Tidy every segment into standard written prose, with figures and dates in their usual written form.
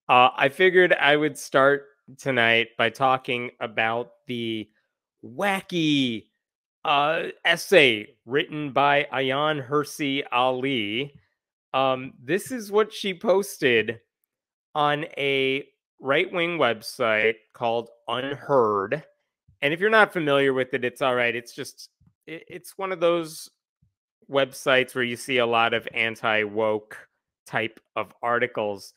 I figured I would start tonight by talking about the wacky essay written by Ayaan Hirsi Ali. This is what she posted on a right wing website called Unheard. And if you're not familiar with it, it's all right. It's one of those websites where you see a lot of anti woke type of articles.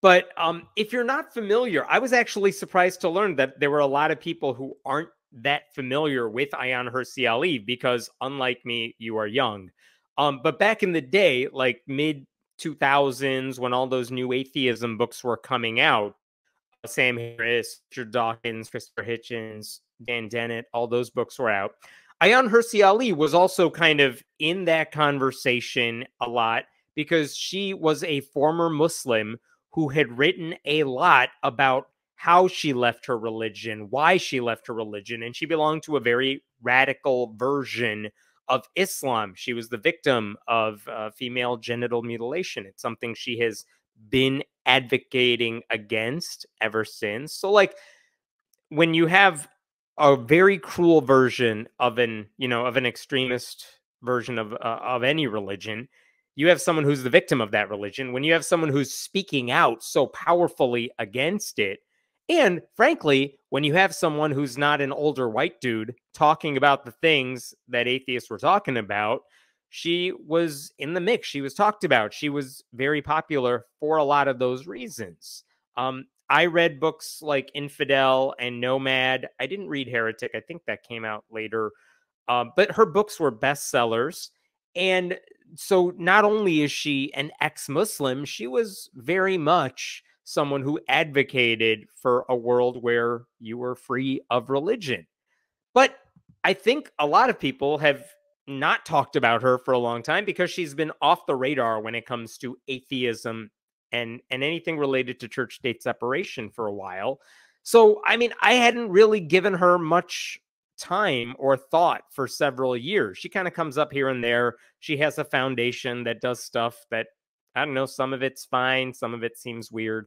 But if you're not familiar, I was actually surprised to learn that there were a lot of people who aren't that familiar with Ayaan Hirsi Ali because, unlike me, you are young. But back in the day, like mid 2000s, when all those new atheism books were coming out, Sam Harris, Richard Dawkins, Christopher Hitchens, Dan Dennett, all those books were out. Ayaan Hirsi Ali was also kind of in that conversation a lot because she was a former Muslim who had written a lot about how she left her religion, why she left her religion, and she belonged to a very radical version of Islam. She was the victim of female genital mutilation. It's something she has been advocating against ever since. So, like, when you have a very cruel version of an extremist version of any religion, you have someone who's the victim of that religion. When you have someone who's speaking out so powerfully against it, and frankly, when you have someone who's not an older white dude talking about the things that atheists were talking about, she was in the mix. She was talked about. She was very popular for a lot of those reasons. I read books like Infidel and Nomad. I didn't read Heretic. I think that came out later. But her books were bestsellers. And so not only is she an ex-Muslim, she was very much someone who advocated for a world where you were free of religion. But I think a lot of people have not talked about her for a long time because she's been off the radar when it comes to atheism and anything related to church state separation for a while. So, I mean, I hadn't really given her much time or thought for several years. She kind of comes up here and there. She has a foundation that does stuff that, I don't know, some of it's fine, some of it seems weird.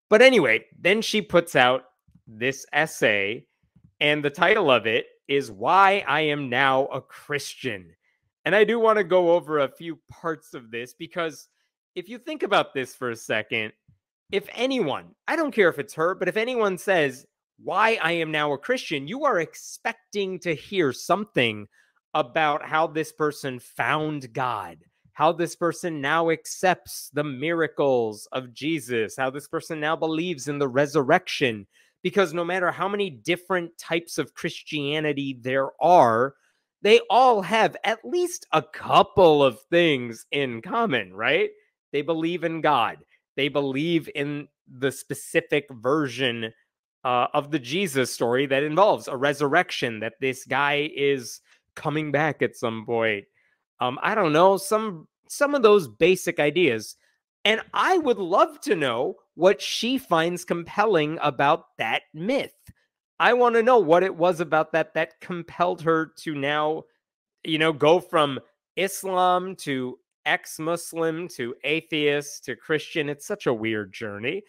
But anyway, then she puts out this essay, and the title of it is Why I Am Now a Christian. And I do want to go over a few parts of this because if you think about this for a second, if anyone, I don't care if it's her, but if anyone says, Why I Am Now a Christian, you are expecting to hear something about how this person found God, how this person now accepts the miracles of Jesus, how this person now believes in the resurrection. Because no matter how many different types of Christianity there are, they all have at least a couple of things in common, right? They believe in God. They believe in the specific version of the Jesus story that involves a resurrection, that this guy is coming back at some point. I don't know, some of those basic ideas. And I would love to know what she finds compelling about that myth. I want to know what it was about that compelled her to now, go from Islam to ex-Muslim to atheist to Christian. It's such a weird journey.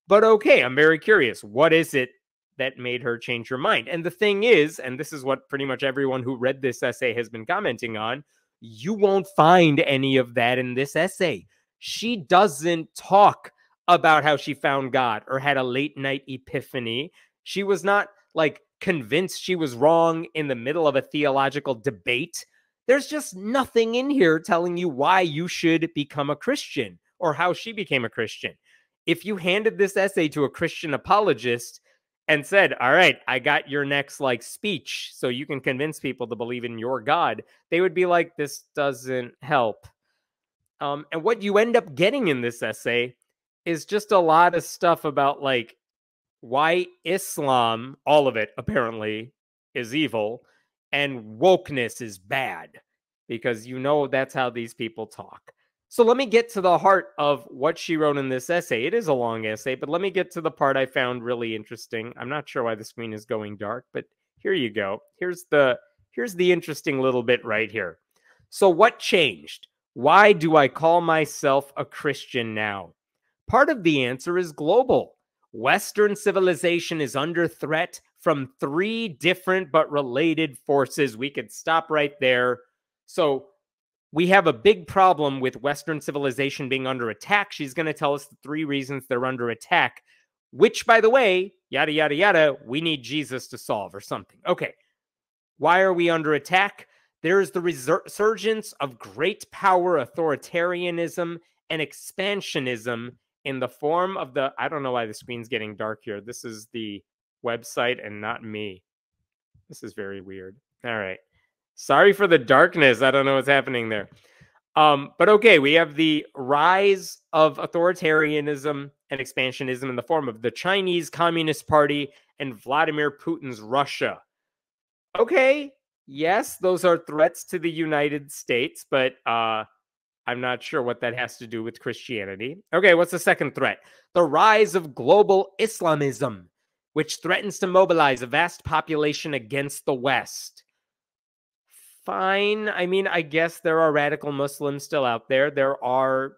But okay, I'm very curious. What is it that made her change her mind? And the thing is, and this is what pretty much everyone who read this essay has been commenting on, you won't find any of that in this essay. She doesn't talk about how she found God or had a late night epiphany. She was not like convinced she was wrong in the middle of a theological debate. There's just nothing in here telling you why you should become a Christian or how she became a Christian. If you handed this essay to a Christian apologist and said, all right, I got your next speech so you can convince people to believe in your God, they would be like, this doesn't help. And what you end up getting in this essay is just a lot of stuff about why Islam, all of it apparently, is evil and wokeness is bad, because that's how these people talk. So let me get to the heart of what she wrote in this essay. It is a long essay, but let me get to the part I found really interesting. I'm not sure why the screen is going dark, but here you go. Here's the interesting little bit right here. So what changed? Why do I call myself a Christian now? Part of the answer is global. Western civilization is under threat from 3 different but related forces. We could stop right there. So we have a big problem with Western civilization being under attack. She's going to tell us the 3 reasons they're under attack, which, by the way, yada, yada, yada, we need Jesus to solve or something. Okay. Why are we under attack? There is the resurgence of great power, authoritarianism, and expansionism in the form of the... I don't know why the screen's getting dark here. This is the website and not me. This is very weird. All right. Sorry for the darkness. I don't know what's happening there. But okay, we have the rise of authoritarianism and expansionism in the form of the Chinese Communist Party and Vladimir Putin's Russia. Okay, yes, those are threats to the United States, but I'm not sure what that has to do with Christianity. Okay, what's the second threat? The rise of global Islamism, which threatens to mobilize a vast population against the West. Fine. I mean, I guess there are radical Muslims still out there. There are,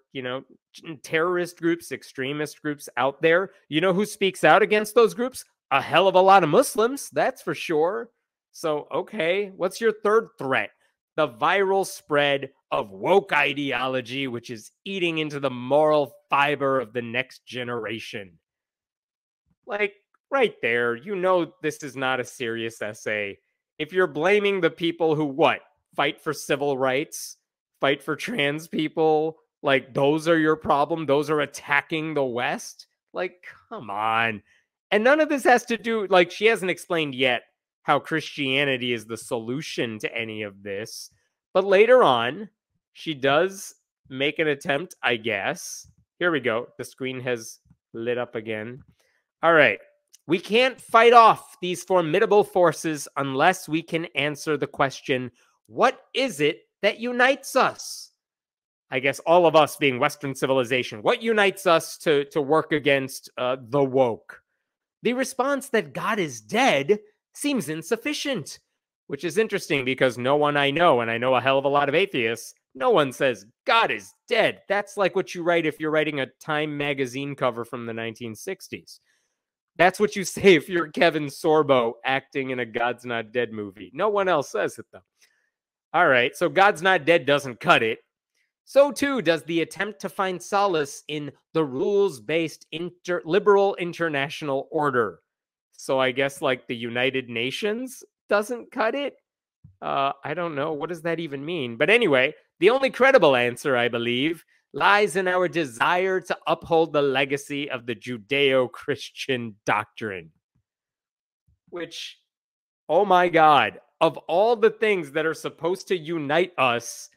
terrorist groups, extremist groups out there. You know who speaks out against those groups? A hell of a lot of Muslims, that's for sure. So, okay, what's your third threat? The viral spread of woke ideology, which is eating into the moral fiber of the next generation. Like, right there, this is not a serious essay. If you're blaming the people who, fight for civil rights, fight for trans people, like, those are your problem, those are attacking the West, like, come on. And none of this has to do, like, she hasn't explained yet how Christianity is the solution to any of this. But later on, she does make an attempt, I guess. Here we go. The screen has lit up again. All right. We can't fight off these formidable forces unless we can answer the question, what is it that unites us? I guess all of us being Western civilization. What unites us to work against the woke? The response that God is dead seems insufficient, which is interesting because no one I know, and I know a hell of a lot of atheists, no one says God is dead. That's like what you write if you're writing a Time magazine cover from the 1960s. That's what you say if you're Kevin Sorbo acting in a God's Not Dead movie. No one else says it, though. All right, so God's Not Dead doesn't cut it. So, too, does the attempt to find solace in the rules-based liberal international order. So I guess, like, the United Nations doesn't cut it? I don't know. What does that even mean? But anyway, the only credible answer, I believe, lies in our desire to uphold the legacy of the Judeo-Christian doctrine. Which, oh my God, of all the things that are supposed to unite us,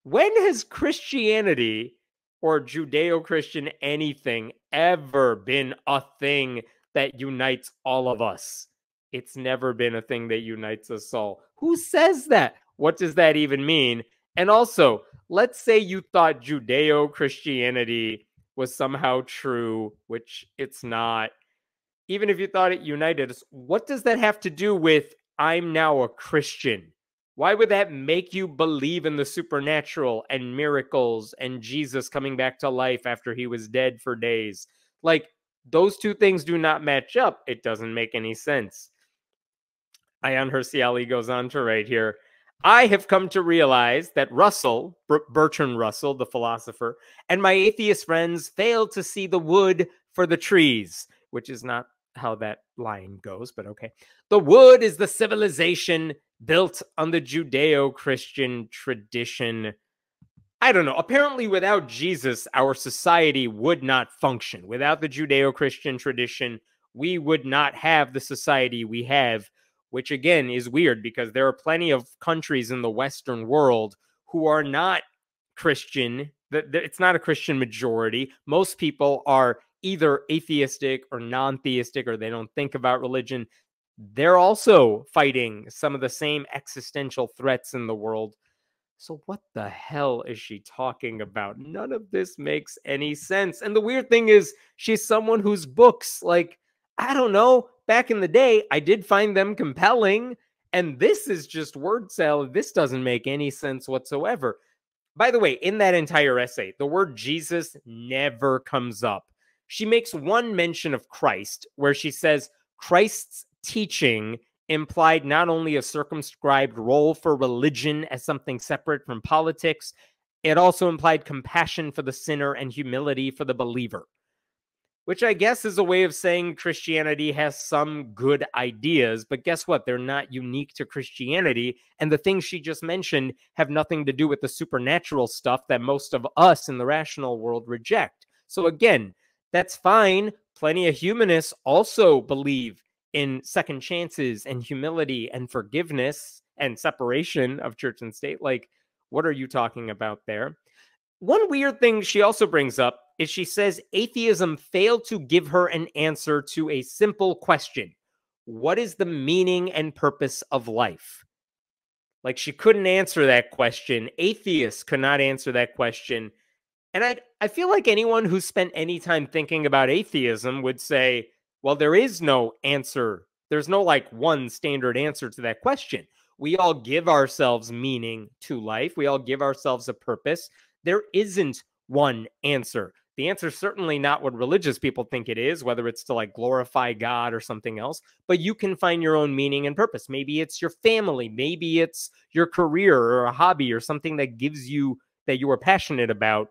when has Christianity or Judeo-Christian anything ever been a thing that unites all of us? It's never been a thing that unites us all. Who says that? What does that even mean? And also, let's say you thought Judeo-Christianity was somehow true, which it's not. Even if you thought it united us, what does that have to do with I'm now a Christian? Why would that make you believe in the supernatural and miracles and Jesus coming back to life after he was dead for days? Like, those two things do not match up. It doesn't make any sense. Ayaan Hirsi Ali goes on to write here, I have come to realize that Russell, Bertrand Russell, the philosopher, and my atheist friends fail to see the wood for the trees, which is not how that line goes, but okay. The wood is the civilization built on the Judeo-Christian tradition. I don't know. Apparently, without Jesus, our society would not function. Without the Judeo-Christian tradition, we would not have the society we have, which again is weird because there are plenty of countries in the Western world who are not Christian. It's not a Christian majority. Most people are either atheistic or non-theistic, or they don't think about religion. They're also fighting some of the same existential threats in the world. So what the hell is she talking about? None of this makes any sense. And the weird thing is, she's someone whose books, like, I don't know, back in the day, I did find them compelling. And this is just word salad. This doesn't make any sense whatsoever. By the way, in that entire essay, the word Jesus never comes up. She makes one mention of Christ where she says Christ's teaching implied not only a circumscribed role for religion as something separate from politics, it also implied compassion for the sinner and humility for the believer, which I guess is a way of saying Christianity has some good ideas, but guess what? They're not unique to Christianity. And the things she just mentioned have nothing to do with the supernatural stuff that most of us in the rational world reject. So again, that's fine. Plenty of humanists also believe in second chances and humility and forgiveness and separation of church and state. Like, what are you talking about there? One weird thing she also brings up is she says atheism failed to give her an answer to a simple question. What is the meaning and purpose of life? Like, she couldn't answer that question. Atheists could not answer that question. And I feel like anyone who spent any time thinking about atheism would say, well, there is no answer. There's no like one standard answer to that question. We all give ourselves meaning to life. We all give ourselves a purpose. There isn't one answer. The answer is certainly not what religious people think it is, whether it's to like glorify God or something else, but you can find your own meaning and purpose. Maybe it's your family, maybe it's your career or a hobby or something that gives you that you are passionate about.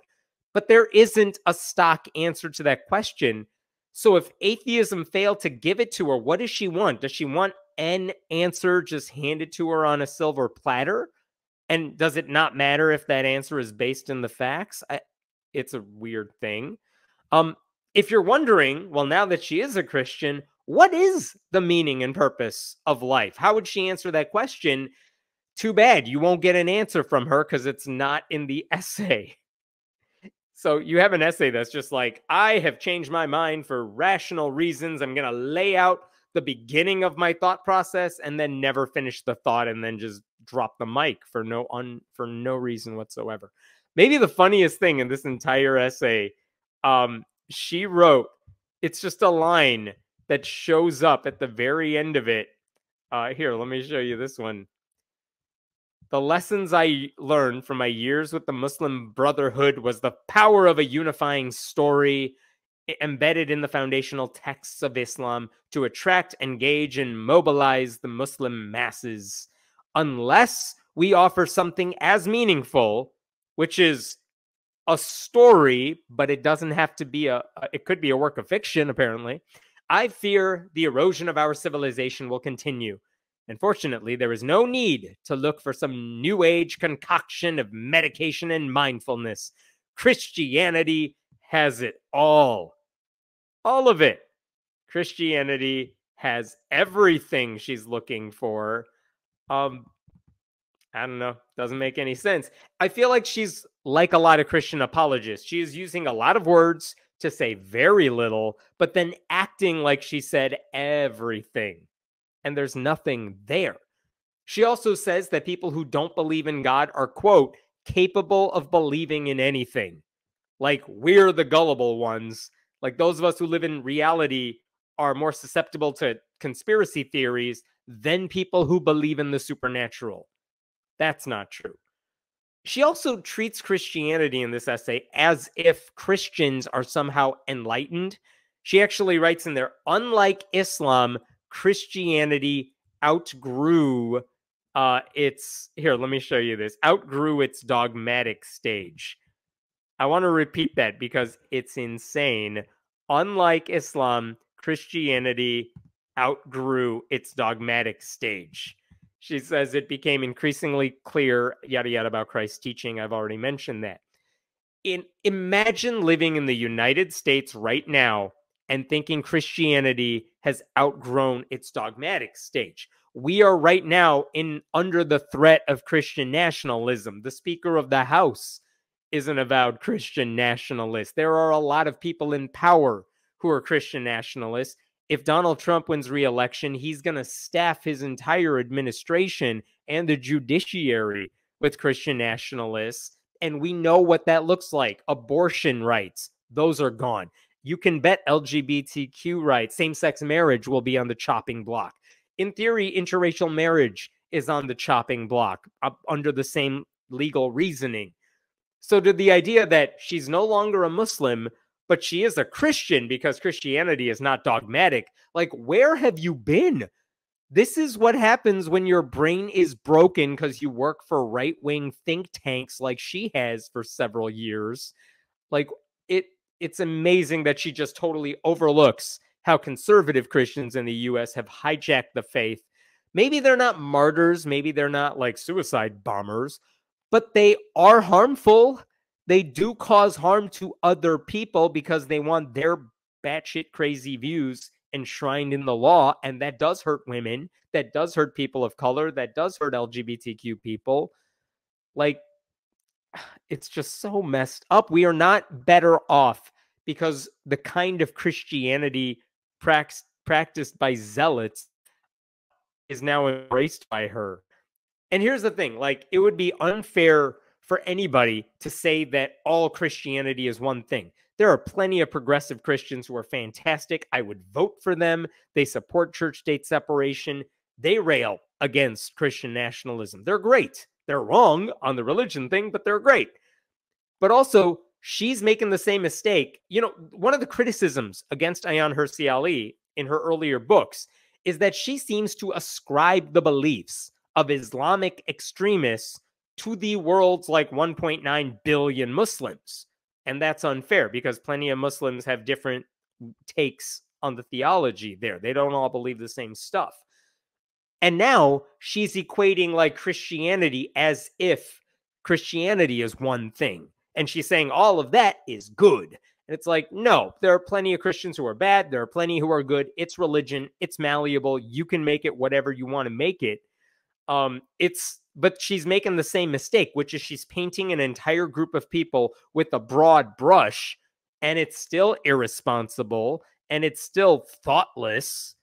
But there isn't a stock answer to that question. So if atheism failed to give it to her, what does she want? Does she want an answer just handed to her on a silver platter? And does it not matter if that answer is based in the facts? It's a weird thing. If you're wondering, well, now that she is a Christian, what is the meaning and purpose of life? How would she answer that question? Too bad you won't get an answer from her because it's not in the essay. So you have an essay that's just like, I have changed my mind for rational reasons. I'm going to lay out the beginning of my thought process and then never finish the thought and then just drop the mic for no reason whatsoever. Maybe the funniest thing in this entire essay, she wrote, it's just a line that shows up at the very end of it. Here, let me show you this one. The lessons I learned from my years with the Muslim Brotherhood was the power of a unifying story embedded in the foundational texts of Islam to attract, engage, and mobilize the Muslim masses. Unless we offer something as meaningful, which is a story, but it doesn't have to be it could be a work of fiction, apparently, I fear the erosion of our civilization will continue. Unfortunately, there is no need to look for some new age concoction of medication and mindfulness. Christianity has it all. All of it. Christianity has everything she's looking for. I don't know. Doesn't make any sense. I feel like she's like a lot of Christian apologists. She is using a lot of words to say very little, but then acting like she said everything. And there's nothing there. She also says that people who don't believe in God are, quote, capable of believing in anything. Like, we're the gullible ones. Like, those of us who live in reality are more susceptible to conspiracy theories than people who believe in the supernatural. That's not true. She also treats Christianity in this essay as if Christians are somehow enlightened. She actually writes in there, unlike Islam, Christianity outgrew here, let me show you this. Outgrew its dogmatic stage. I want to repeat that because it's insane. Unlike Islam, Christianity outgrew its dogmatic stage. She says it became increasingly clear, yada, yada, about Christ's teaching. I've already mentioned that. Imagine living in the United States right now and thinking Christianity has outgrown its dogmatic stage. We are right now under the threat of Christian nationalism. The Speaker of the House is an avowed Christian nationalist. There are a lot of people in power who are Christian nationalists. If Donald Trump wins re-election, he's going to staff his entire administration and the judiciary with Christian nationalists. And we know what that looks like. Abortion rights, those are gone. You can bet LGBTQ rights, same-sex marriage will be on the chopping block. In theory, interracial marriage is on the chopping block under the same legal reasoning. So to the idea that she's no longer a Muslim, but she is a Christian because Christianity is not dogmatic. Like, where have you been? This is what happens when your brain is broken because you work for right-wing think tanks like she has for several years. Like, it's amazing that she just totally overlooks how conservative Christians in the US have hijacked the faith. Maybe they're not martyrs, maybe they're not like suicide bombers, but they are harmful. They do cause harm to other people because they want their batshit crazy views enshrined in the law, and that does hurt women, that does hurt people of color, that does hurt LGBTQ people. Like, it's just so messed up. We are not better off because the kind of Christianity practiced by zealots is now embraced by her. And here's the thing, like, it would be unfair for anybody to say that all Christianity is one thing. There are plenty of progressive Christians who are fantastic. I would vote for them. They support church-state separation. They rail against Christian nationalism. They're great. They're wrong on the religion thing, but they're great. But also, she's making the same mistake. You know, one of the criticisms against Ayaan Hirsi Ali in her earlier books is that she seems to ascribe the beliefs of Islamic extremists to the world's like 1.9 billion Muslims. And that's unfair because plenty of Muslims have different takes on the theology there. They don't all believe the same stuff. And now she's equating like Christianity as if Christianity is one thing. And she's saying all of that is good. And it's like, no, there are plenty of Christians who are bad. There are plenty who are good. It's religion. It's malleable. You can make it whatever you want to make it. But she's making the same mistake, which is she's painting an entire group of people with a broad brush, and it's still irresponsible and it's still thoughtless.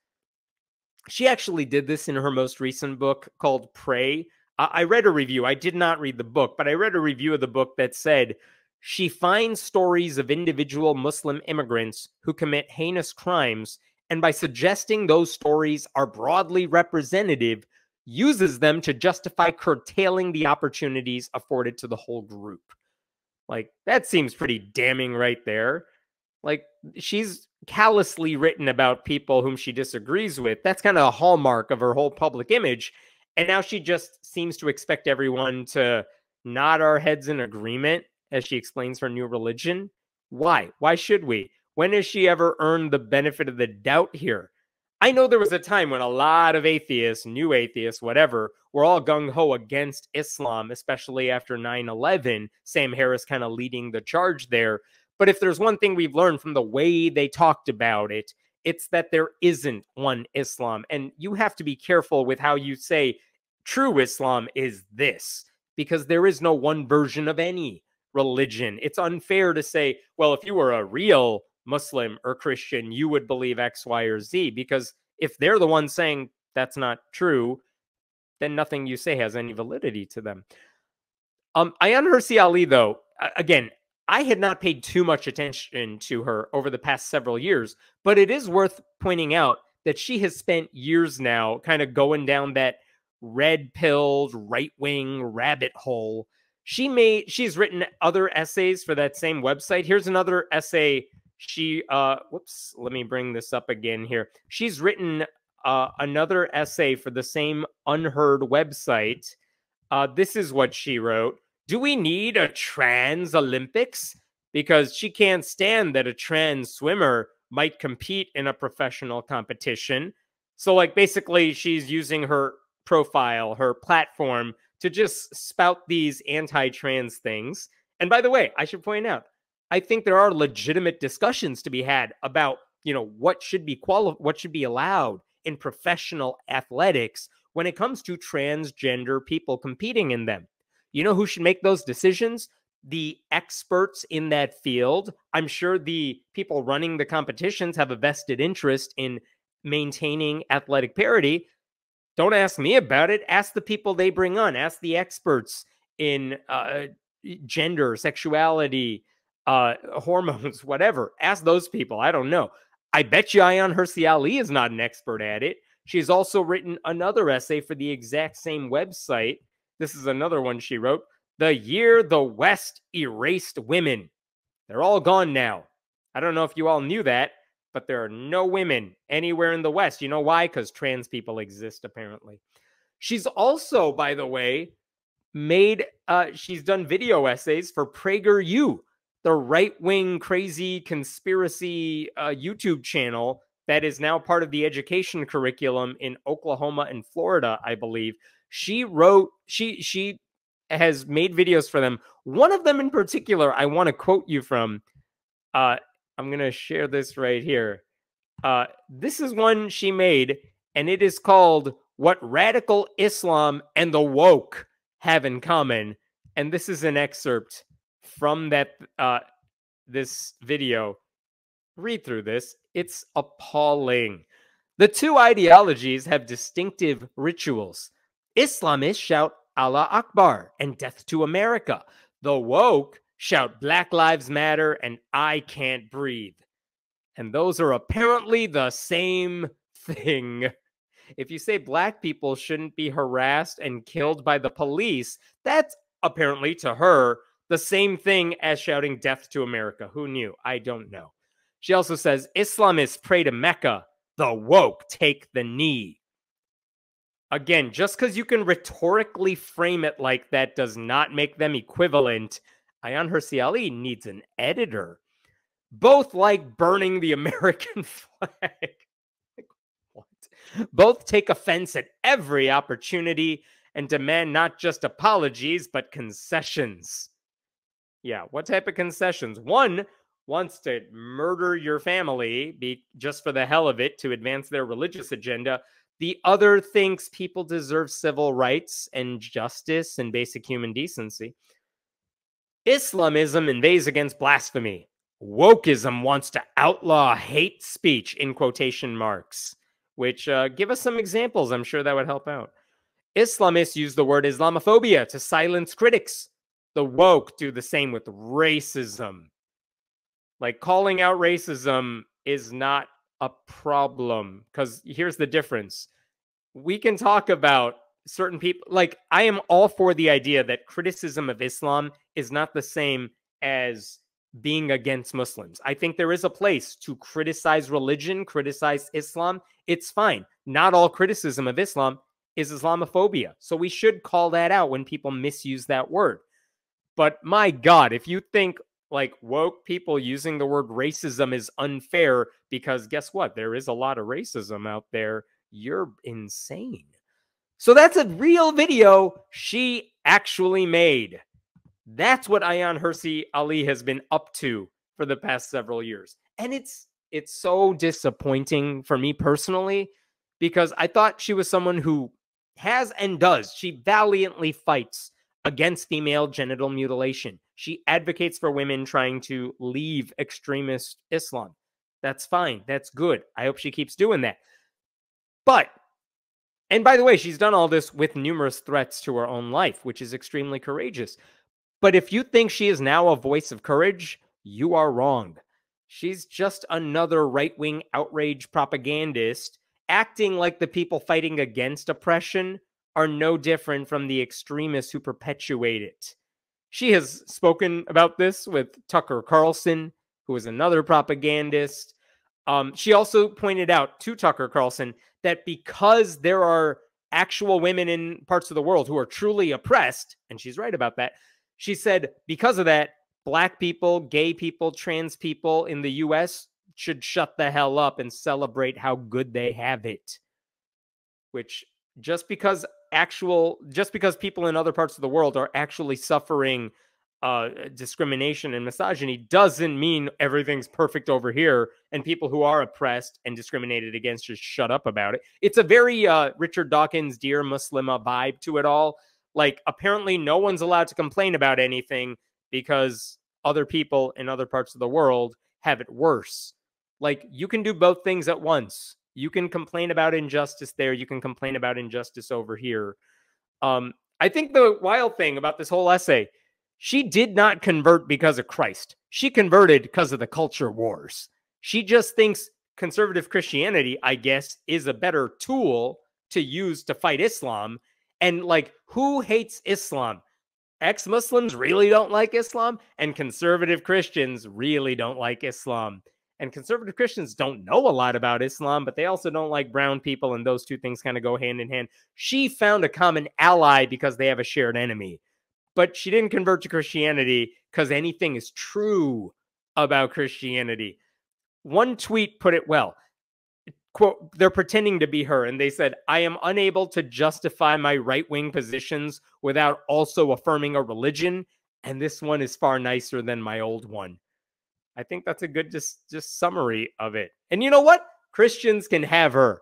She actually did this in her most recent book called Pray. I read a review. I did not read the book, but I read a review of the book that said she finds stories of individual Muslim immigrants who commit heinous crimes, and by suggesting those stories are broadly representative, uses them to justify curtailing the opportunities afforded to the whole group. Like, that seems pretty damning right there. Like, she's callously written about people whom she disagrees with. That's kind of a hallmark of her whole public image. And now she just seems to expect everyone to nod our heads in agreement as she explains her new religion. Why? Why should we? When has she ever earned the benefit of the doubt here? I know there was a time when a lot of atheists, new atheists, whatever, were all gung-ho against Islam, especially after 9/11. Sam Harris kind of leading the charge there. But if there's one thing we've learned from the way they talked about it, it's that there isn't one Islam. And you have to be careful with how you say true Islam is this, because there is no one version of any religion. It's unfair to say, well, if you were a real Muslim or Christian, you would believe X, Y, or Z, because if they're the ones saying that's not true, then nothing you say has any validity to them. Ayaan Hirsi Ali, though, again, I had not paid too much attention to her over the past several years, but it is worth pointing out that she has spent years now kind of going down that red-pilled, right-wing rabbit hole. She's written other essays for that same website. Here's another essay. Whoops, let me bring this up again here. She's written another essay for the same Unheard website. This is what she wrote. Do we need a trans Olympics? Because she can't stand that a trans swimmer might compete in a professional competition. So, like, basically, she's using her profile, her platform, to just spout these anti-trans things. And by the way, I should point out, I think there are legitimate discussions to be had about, you know, what should be allowed in professional athletics when it comes to transgender people competing in them. You know who should make those decisions? The experts in that field. I'm sure the people running the competitions have a vested interest in maintaining athletic parity. Don't ask me about it. Ask the people they bring on. Ask the experts in gender, sexuality, hormones, whatever. Ask those people. I don't know. I bet you Ayaan Hirsi Ali is not an expert at it. She's also written another essay for the exact same website. This is another one she wrote. The Year the West Erased Women. They're all gone now. I don't know if you all knew that, but there are no women anywhere in the West. You know why? Because trans people exist, apparently. She's also, by the way, she's done video essays for PragerU, the right-wing crazy conspiracy YouTube channel that is now part of the education curriculum in Oklahoma and Florida, I believe. She has made videos for them. One of them in particular, I want to quote you from. I'm going to share this right here. This is one she made, and it is called What Radical Islam and the Woke Have in Common. And this is an excerpt from this video. Read through this. It's appalling. The two ideologies have distinctive rituals. Islamists shout Allah Akbar and death to America. The woke shout Black Lives Matter and I can't breathe. And those are apparently the same thing. If you say black people shouldn't be harassed and killed by the police, that's apparently to her the same thing as shouting death to America. Who knew? I don't know. She also says Islamists pray to Mecca. The woke take the knee. Again, just because you can rhetorically frame it like that does not make them equivalent. Ayaan Hirsi Ali needs an editor. Both like burning the American flag. What? Both take offense at every opportunity and demand not just apologies, but concessions. Yeah, what type of concessions? One wants to murder your family just for the hell of it to advance their religious agenda. The other thinks people deserve civil rights and justice and basic human decency. Islamism inveighs against blasphemy. Wokeism wants to outlaw hate speech, in quotation marks, which give us some examples. I'm sure that would help out. Islamists use the word Islamophobia to silence critics. The woke do the same with racism. Like, calling out racism is not a problem, because here's the difference. We can talk about certain people. Like, I am all for the idea that criticism of Islam is not the same as being against Muslims. I think there is a place to criticize religion, criticize Islam. It's fine. Not all criticism of Islam is Islamophobia. So we should call that out when people misuse that word. But my God, if you think like woke people using the word racism is unfair, because guess what? There is a lot of racism out there. You're insane. So that's a real video she actually made. That's what Ayaan Hirsi Ali has been up to for the past several years. And it's so disappointing for me personally, because I thought she was someone who has and does. She valiantly fights against female genital mutilation. She advocates for women trying to leave extremist Islam. That's fine. That's good. I hope she keeps doing that. But, and by the way, she's done all this with numerous threats to her own life, which is extremely courageous. But if you think she is now a voice of courage, you are wrong. She's just another right-wing outrage propagandist acting like the people fighting against oppression are no different from the extremists who perpetuate it. She has spoken about this with Tucker Carlson, who is another propagandist. She also pointed out to Tucker Carlson that because there are actual women in parts of the world who are truly oppressed, and she's right about that, she said because of that, black people, gay people, trans people in the US should shut the hell up and celebrate how good they have it. Which, just because people in other parts of the world are actually suffering discrimination and misogyny doesn't mean everything's perfect over here and people who are oppressed and discriminated against just shut up about it. It's a very Richard Dawkins, Dear Muslima vibe to it all. Like, apparently no one's allowed to complain about anything because other people in other parts of the world have it worse. Like, you can do both things at once. You can complain about injustice there. You can complain about injustice over here. I think the wild thing about this whole essay, she did not convert because of Christ. She converted because of the culture wars. She just thinks conservative Christianity, I guess, is a better tool to use to fight Islam. And like, who hates Islam? ex-Muslims really don't like Islam, and conservative Christians really don't like Islam. And conservative Christians don't know a lot about Islam, but they also don't like brown people, and those two things kind of go hand in hand. She found a common ally because they have a shared enemy. But she didn't convert to Christianity because anything is true about Christianity. One tweet put it well. Quote, they're pretending to be her, and they said, I am unable to justify my right-wing positions without also affirming a religion, and this one is far nicer than my old one. I think that's a good just summary of it. And you know what? Christians can have her.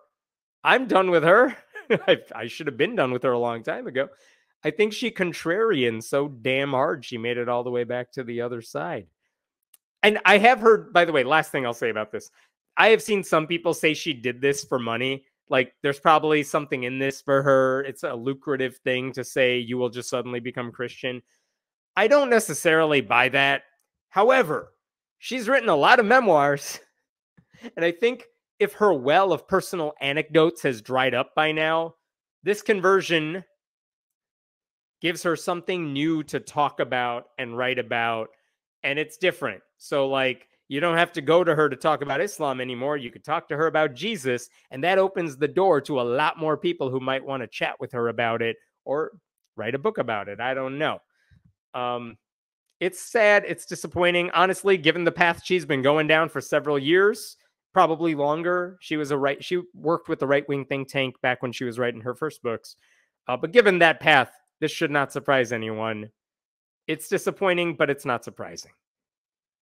I'm done with her. I should have been done with her a long time ago. I think she contrarian so damn hard she made it all the way back to the other side. And I have heard, by the way, last thing I'll say about this, I have seen some people say she did this for money. Like, there's probably something in this for her. It's a lucrative thing to say you will just suddenly become Christian. I don't necessarily buy that. However, she's written a lot of memoirs. And I think if her well of personal anecdotes has dried up by now, this conversion gives her something new to talk about and write about. And it's different. So, like, you don't have to go to her to talk about Islam anymore. You could talk to her about Jesus, and that opens the door to a lot more people who might want to chat with her about it or write a book about it. I don't know. It's sad. It's disappointing. Honestly, given the path she's been going down for several years, probably longer. She worked with the right-wing think tank back when she was writing her first books. But given that path, this should not surprise anyone. It's disappointing, but it's not surprising.